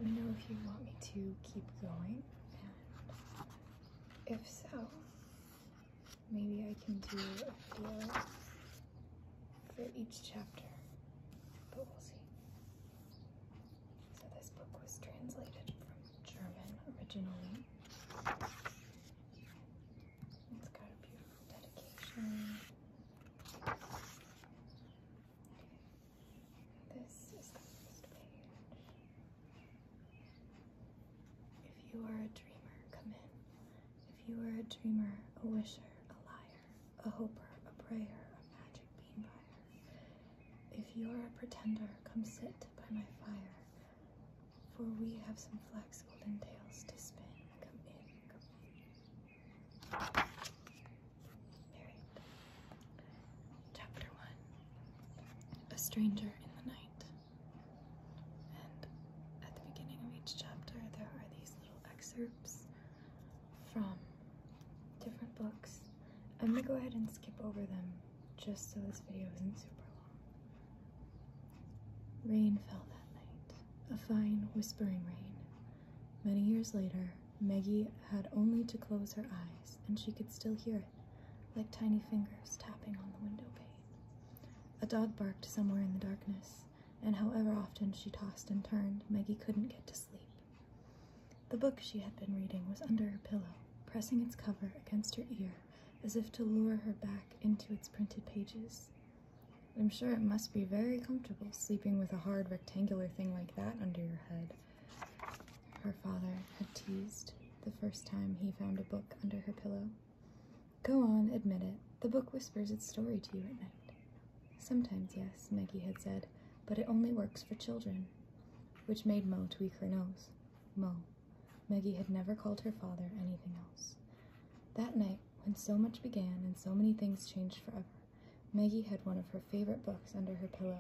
let me know if you want me to keep going, and if so, maybe I can do a video for each chapter, but we'll see. So this book was translated from German originally. It's got a beautiful dedication. This is the first page. If you are a dreamer, come in. If you are a dreamer, a wisher, a liar, a hoper, a prayer, a magic bean buyer. If you are a pretender, come sit by my fire. For we have some flax golden tales to spin. Come in, come in. Alright. Chapter 1. A stranger in the night. And at the beginning of each chapter, there are these little excerpts from different books. I'm gonna go ahead and skip over them just so this video isn't super long. Rain fell that night, a fine whispering rain. Many years later, Maggie had only to close her eyes and she could still hear it, like tiny fingers tapping on the window pane. A dog barked somewhere in the darkness, and however often she tossed and turned, Maggie couldn't get to sleep. The book she had been reading was under her pillow, pressing its cover against her ear as if to lure her back into its printed pages. I'm sure it must be very comfortable sleeping with a hard rectangular thing like that under your head, her father had teased the first time he found a book under her pillow. Go on, admit it. The book whispers its story to you at night. Sometimes, yes, Maggie had said, but it only works for children, which made Mo tweak her nose. Mo. Maggie had never called her father anything else. That night, when so much began and so many things changed forever, Maggie had one of her favorite books under her pillow,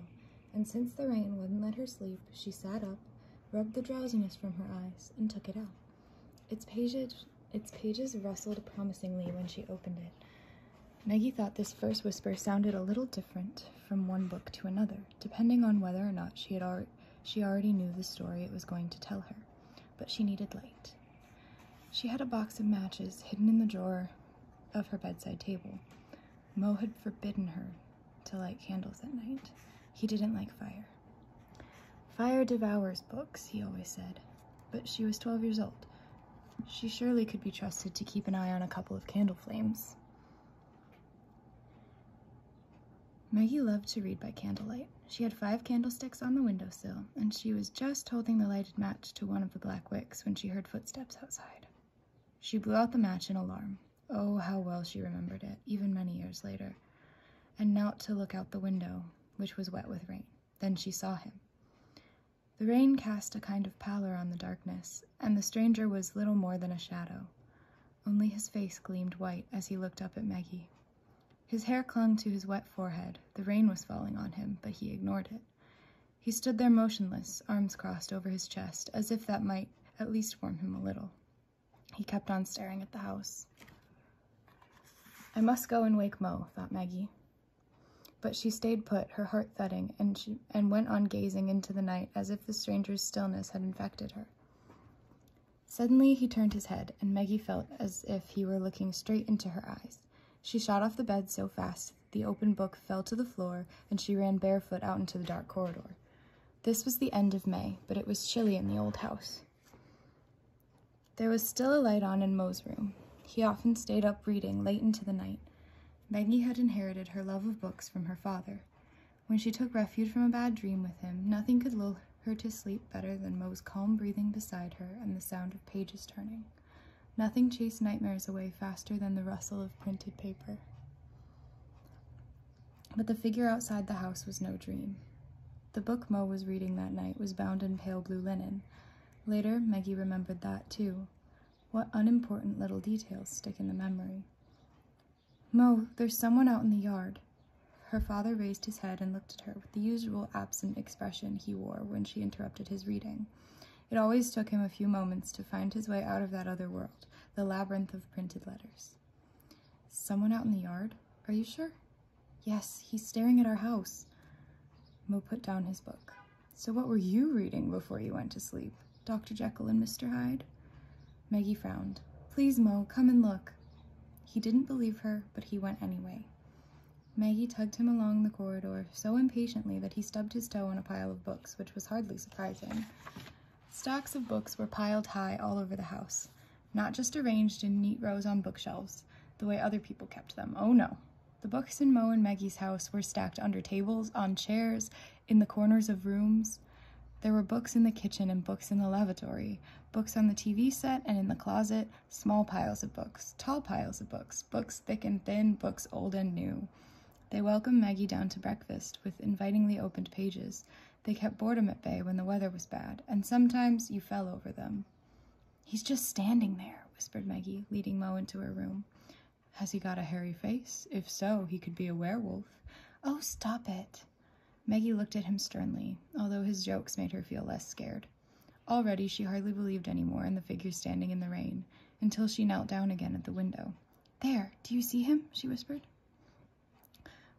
and since the rain wouldn't let her sleep, she sat up, rubbed the drowsiness from her eyes, and took it out. Its pages rustled promisingly when she opened it. Maggie thought this first whisper sounded a little different from one book to another, depending on whether or not she already knew the story it was going to tell her, but she needed light. She had a box of matches hidden in the drawer of her bedside table. Mo had forbidden her to light candles at night. He didn't like fire. Fire devours books, he always said, but she was 12 years old. She surely could be trusted to keep an eye on a couple of candle flames. Maggie loved to read by candlelight. She had 5 candlesticks on the windowsill, and she was just holding the lighted match to one of the black wicks when she heard footsteps outside. She blew out the match in alarm. Oh, how well she remembered it, even many years later, and knelt to look out the window, which was wet with rain. Then she saw him. The rain cast a kind of pallor on the darkness, and the stranger was little more than a shadow. Only his face gleamed white as he looked up at Maggie. His hair clung to his wet forehead. The rain was falling on him, but he ignored it. He stood there motionless, arms crossed over his chest, as if that might at least warm him a little. He kept on staring at the house. I must go and wake Mo, thought Maggie. But she stayed put, her heart thudding, and went on gazing into the night as if the stranger's stillness had infected her. Suddenly he turned his head, and Maggie felt as if he were looking straight into her eyes. She shot off the bed so fast the open book fell to the floor, and she ran barefoot out into the dark corridor. This was the end of May, but it was chilly in the old house. There was still a light on in Mo's room. He often stayed up reading late into the night. Maggie had inherited her love of books from her father. When she took refuge from a bad dream with him, nothing could lull her to sleep better than Mo's calm breathing beside her and the sound of pages turning. Nothing chased nightmares away faster than the rustle of printed paper. But the figure outside the house was no dream. The book Mo was reading that night was bound in pale blue linen. Later, Maggie remembered that, too. What unimportant little details stick in the memory. Mo, there's someone out in the yard. Her father raised his head and looked at her with the usual absent expression he wore when she interrupted his reading. It always took him a few moments to find his way out of that other world, the labyrinth of printed letters. Someone out in the yard? Are you sure? Yes, he's staring at our house. Mo put down his book. So what were you reading before you went to sleep? Dr. Jekyll and Mr. Hyde? Maggie frowned. Please, Mo, come and look. He didn't believe her, but he went anyway. Maggie tugged him along the corridor so impatiently that he stubbed his toe on a pile of books, which was hardly surprising. Stacks of books were piled high all over the house, not just arranged in neat rows on bookshelves, the way other people kept them. Oh no. The books in Mo and Maggie's house were stacked under tables, on chairs, in the corners of rooms. There were books in the kitchen and books in the lavatory, books on the TV set and in the closet, small piles of books, tall piles of books, books thick and thin, books old and new. They welcomed Maggie down to breakfast with invitingly opened pages. They kept boredom at bay when the weather was bad, and sometimes you fell over them. He's just standing there, whispered Maggie, leading Mo into her room. Has he got a hairy face? If so, he could be a werewolf. Oh, stop it. Maggie looked at him sternly, although his jokes made her feel less scared. Already she hardly believed any more in the figure standing in the rain, until she knelt down again at the window. There, do you see him? She whispered.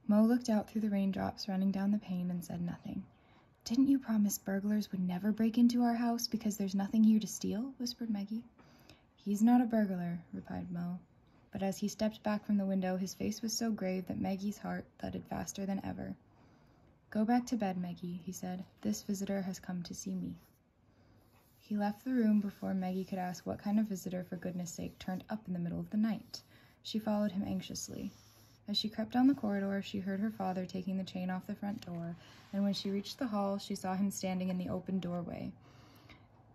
Mo looked out through the raindrops running down the pane and said nothing. Didn't you promise burglars would never break into our house because there's nothing here to steal? Whispered Maggie. He's not a burglar, replied Mo. But as he stepped back from the window, his face was so grave that Maggie's heart thudded faster than ever. Go back to bed, Maggie, he said. This visitor has come to see me. He left the room before Maggie could ask what kind of visitor, for goodness sake, turned up in the middle of the night. She followed him anxiously. As she crept down the corridor, she heard her father taking the chain off the front door, and when she reached the hall, she saw him standing in the open doorway.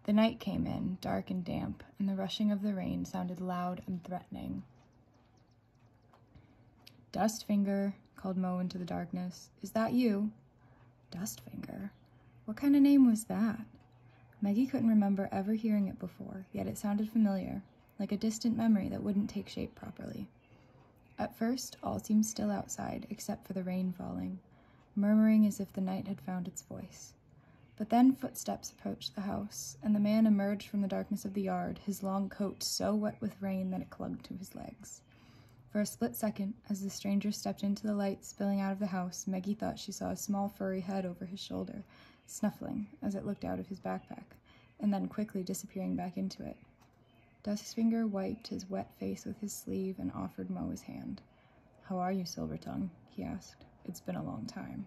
The night came in, dark and damp, and the rushing of the rain sounded loud and threatening. Dustfinger, called Mo into the darkness. Is that you? Dustfinger? What kind of name was that? Maggie couldn't remember ever hearing it before, yet it sounded familiar, like a distant memory that wouldn't take shape properly. At first, all seemed still outside, except for the rain falling, murmuring as if the night had found its voice. But then footsteps approached the house, and the man emerged from the darkness of the yard, his long coat so wet with rain that it clung to his legs. For a split second, as the stranger stepped into the light spilling out of the house, Maggie thought she saw a small furry head over his shoulder, snuffling as it looked out of his backpack, and then quickly disappearing back into it. Dustfinger wiped his wet face with his sleeve and offered Mo his hand. How are you, Silvertongue? He asked. It's been a long time.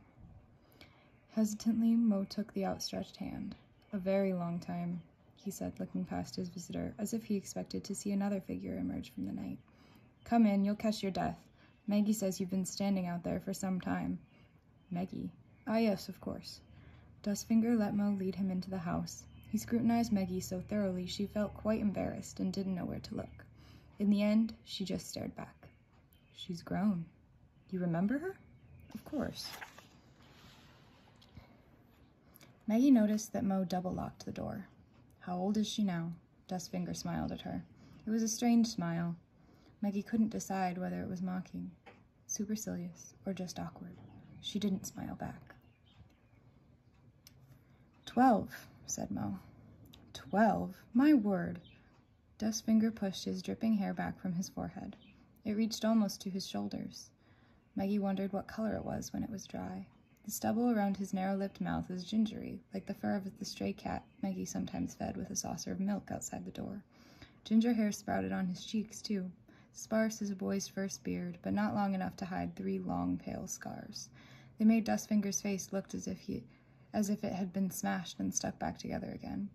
Hesitantly, Mo took the outstretched hand. A very long time, he said, looking past his visitor, as if he expected to see another figure emerge from the night. Come in, you'll catch your death. Maggie says you've been standing out there for some time. Maggie? Ah, yes, of course. Dustfinger let Mo lead him into the house. He scrutinized Maggie so thoroughly she felt quite embarrassed and didn't know where to look. In the end, she just stared back. She's grown. You remember her? Of course. Maggie noticed that Mo double-locked the door. How old is she now? Dustfinger smiled at her. It was a strange smile. Maggie couldn't decide whether it was mocking, supercilious, or just awkward. She didn't smile back. 12, said Mo. 12? My word. Dustfinger pushed his dripping hair back from his forehead. It reached almost to his shoulders. Maggie wondered what color it was when it was dry. The stubble around his narrow-lipped mouth was gingery, like the fur of the stray cat Maggie sometimes fed with a saucer of milk outside the door. Ginger hair sprouted on his cheeks, too, sparse as a boy's first beard, but not long enough to hide 3 long, pale scars. They made Dustfinger's face look as if it had been smashed and stuck back together again.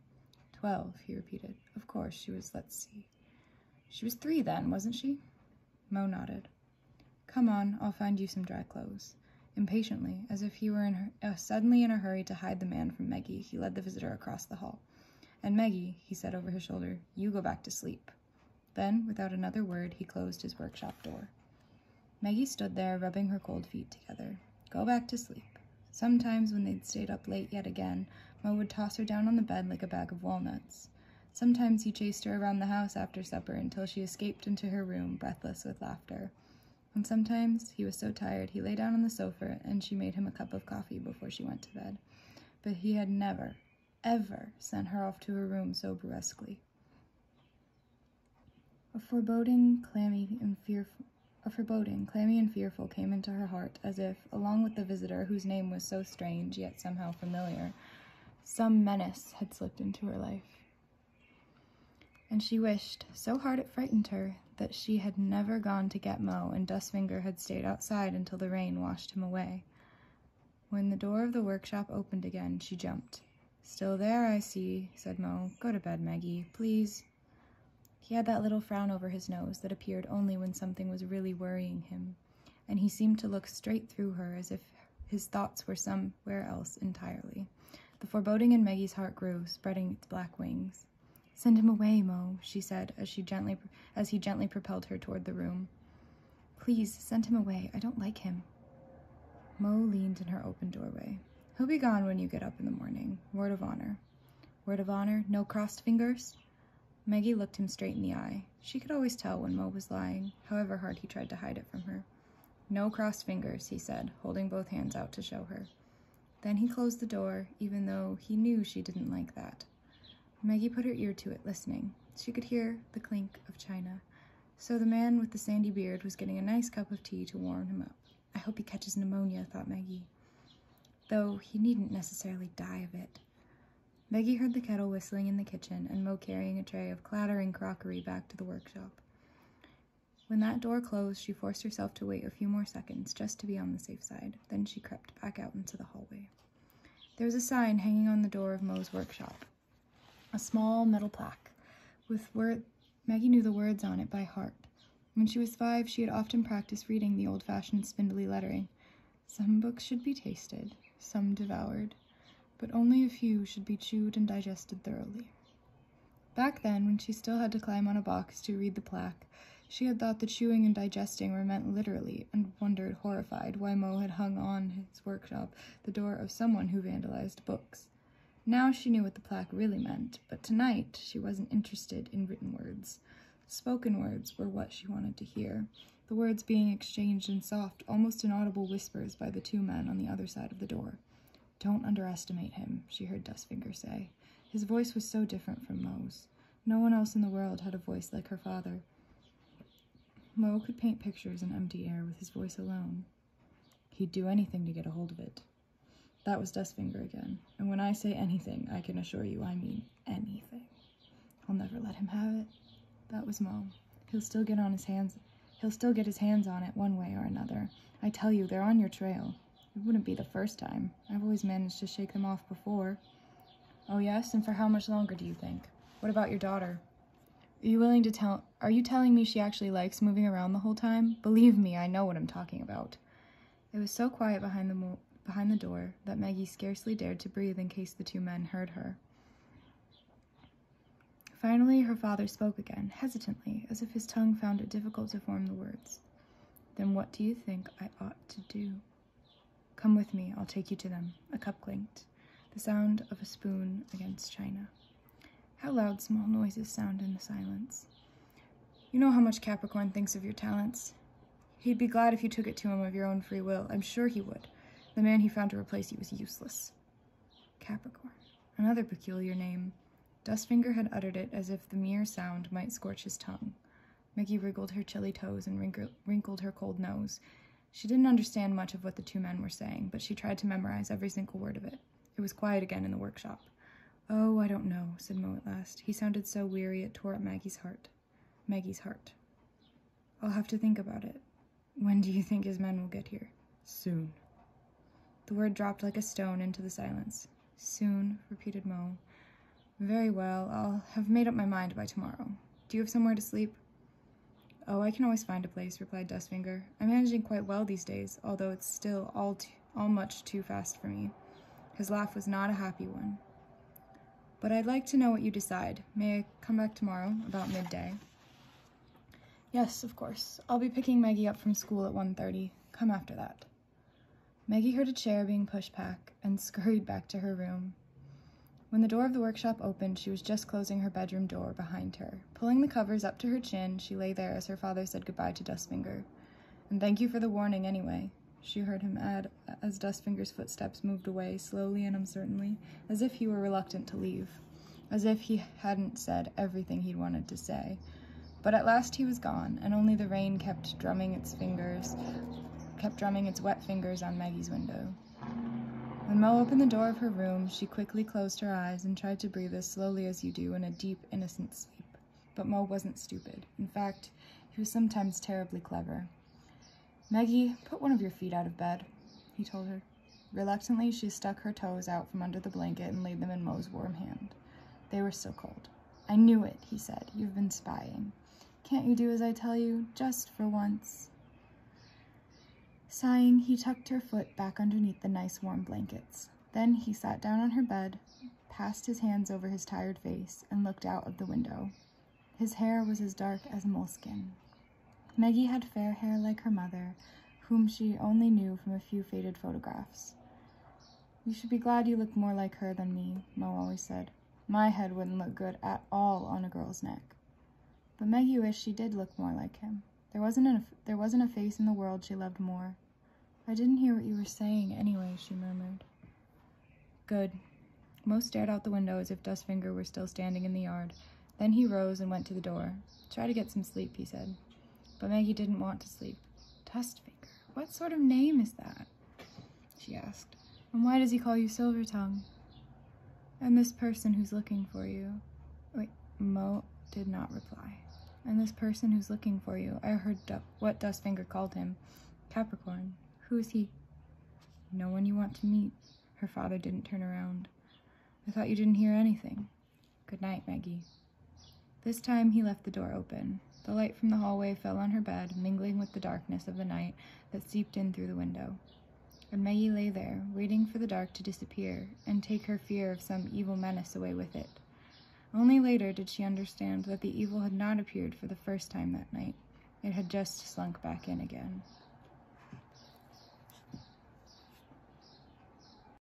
12, he repeated. Of course, she was, let's see. She was 3 then, wasn't she? Mo nodded. Come on, I'll find you some dry clothes. Impatiently, as if he were suddenly in a hurry to hide the man from Maggie, he led the visitor across the hall. And Maggie, he said over his shoulder, you go back to sleep. Then, without another word, he closed his workshop door. Maggie stood there, rubbing her cold feet together. Go back to sleep. Sometimes, when they'd stayed up late yet again, Mo would toss her down on the bed like a bag of walnuts. Sometimes he chased her around the house after supper until she escaped into her room, breathless with laughter. And sometimes he was so tired he lay down on the sofa and she made him a cup of coffee before she went to bed. But he had never, ever sent her off to her room so brusquely. A foreboding, clammy and fearful came into her heart, as if, along with the visitor whose name was so strange yet somehow familiar, Some menace had slipped into her life. And she wished so hard it frightened her that she had never gone to get Mo and Dustfinger had stayed outside until the rain washed him away. When the door of the workshop opened again, she jumped. "Still there, I see," said Mo. "Go to bed, Maggie, please." He had that little frown over his nose that appeared only when something was really worrying him, and he seemed to look straight through her as if his thoughts were somewhere else entirely. The foreboding in Maggie's heart grew, spreading its black wings. "Send him away, Mo," she said as he gently propelled her toward the room. "Please, send him away. I don't like him." Mo leaned in her open doorway. "He'll be gone when you get up in the morning. Word of honor." "Word of honor? No crossed fingers?" Maggie looked him straight in the eye. She could always tell when Mo was lying, however hard he tried to hide it from her. "No crossed fingers," he said, holding both hands out to show her. Then he closed the door, even though he knew she didn't like that. Maggie put her ear to it, listening. She could hear the clink of china. So the man with the sandy beard was getting a nice cup of tea to warm him up. "I hope he catches pneumonia," thought Maggie. Though he needn't necessarily die of it. Maggie heard the kettle whistling in the kitchen and Mo carrying a tray of clattering crockery back to the workshop. When that door closed, she forced herself to wait a few more seconds just to be on the safe side. Then she crept back out into the hallway. There was a sign hanging on the door of Mo's workshop. A small metal plaque with Maggie knew the words on it by heart. When she was 5, she had often practiced reading the old-fashioned spindly lettering. Some books should be tasted, some devoured, but only a few should be chewed and digested thoroughly. Back then, when she still had to climb on a box to read the plaque, she had thought the chewing and digesting were meant literally, and wondered, horrified, why Mo had hung on his workshop the door of someone who vandalized books. Now she knew what the plaque really meant, but tonight she wasn't interested in written words. Spoken words were what she wanted to hear, the words being exchanged in soft, almost inaudible whispers by the two men on the other side of the door. "Don't underestimate him," she heard Dustfinger say. His voice was so different from Mo's. No one else in the world had a voice like her father. Mo could paint pictures in empty air with his voice alone. He'd do anything to get a hold of it. That was Dustfinger again, and when I say anything, I can assure you I mean anything. "I'll never let him have it." That was Mo. He'll still get his hands on it one way or another. I tell you, they're on your trail. It wouldn't be the first time. I've always managed to shake them off before. "Oh yes, and for how much longer do you think? What about your daughter? Are you telling me she actually likes moving around the whole time? Believe me, I know what I'm talking about." It was so quiet behind the door that Maggie scarcely dared to breathe in case the two men heard her. Finally, her father spoke again, hesitantly, as if his tongue found it difficult to form the words. "Then what do you think I ought to do?" "Come with me, I'll take you to them." A cup clinked, the sound of a spoon against china. How loud small noises sound in the silence. "You know how much Capricorn thinks of your talents. He'd be glad if you took it to him of your own free will. I'm sure he would. The man he found to replace you was useless." Capricorn. Another peculiar name. Dustfinger had uttered it as if the mere sound might scorch his tongue. Maggie wriggled her chilly toes and wrinkled her cold nose. She didn't understand much of what the two men were saying, but she tried to memorize every single word of it. It was quiet again in the workshop. "Oh, I don't know," said Mo at last. He sounded so weary it tore at Maggie's heart. "I'll have to think about it. When do you think his men will get here?" "Soon." The word dropped like a stone into the silence. "Soon," repeated Mo. "Very well, I'll have made up my mind by tomorrow. Do you have somewhere to sleep?" "Oh, I can always find a place," replied Dustfinger. "I'm managing quite well these days, although it's still all much too fast for me." His laugh was not a happy one. "But I'd like to know what you decide. May I come back tomorrow, about midday?" "Yes, of course. I'll be picking Maggie up from school at 1:30. Come after that." Maggie heard a chair being pushed back and scurried back to her room. When the door of the workshop opened, she was just closing her bedroom door behind her. Pulling the covers up to her chin, she lay there as her father said goodbye to Dustfinger. "And thank you for the warning anyway," she heard him add as Dustfinger's footsteps moved away slowly and uncertainly, as if he were reluctant to leave, as if he hadn't said everything he'd wanted to say. But at last he was gone, and only the rain kept drumming its wet fingers on Maggie's window. When Mo opened the door of her room, she quickly closed her eyes and tried to breathe as slowly as you do in a deep, innocent sleep. But Mo wasn't stupid. In fact, he was sometimes terribly clever. "Maggie, put one of your feet out of bed," he told her. Reluctantly, she stuck her toes out from under the blanket and laid them in Mo's warm hand. They were still cold. "I knew it," he said. "You've been spying. Can't you do as I tell you, just for once?" Sighing, he tucked her foot back underneath the nice warm blankets. Then he sat down on her bed, passed his hands over his tired face, and looked out of the window. His hair was as dark as moleskin. Maggie had fair hair like her mother, whom she only knew from a few faded photographs. "You should be glad you look more like her than me," Mo always said. "My head wouldn't look good at all on a girl's neck." But Maggie wished she did look more like him. There wasn't a face in the world she loved more. "I didn't hear what you were saying anyway," she murmured. "Good." Mo stared out the window as if Dustfinger were still standing in the yard. Then he rose and went to the door. "Try to get some sleep," he said. But Maggie didn't want to sleep. "Dustfinger? What sort of name is that?" she asked. "And why does he call you Silvertongue? And this person who's looking for you..." Wait, Mo did not reply. "And this person who's looking for you, I heard what Dustfinger called him. Capricorn. Who is he?" "No one you want to meet." Her father didn't turn around. "I thought you didn't hear anything. Good night, Maggie." This time he left the door open. The light from the hallway fell on her bed, mingling with the darkness of the night that seeped in through the window. And Maggie lay there, waiting for the dark to disappear and take her fear of some evil menace away with it. Only later did she understand that the evil had not appeared for the first time that night. It had just slunk back in again.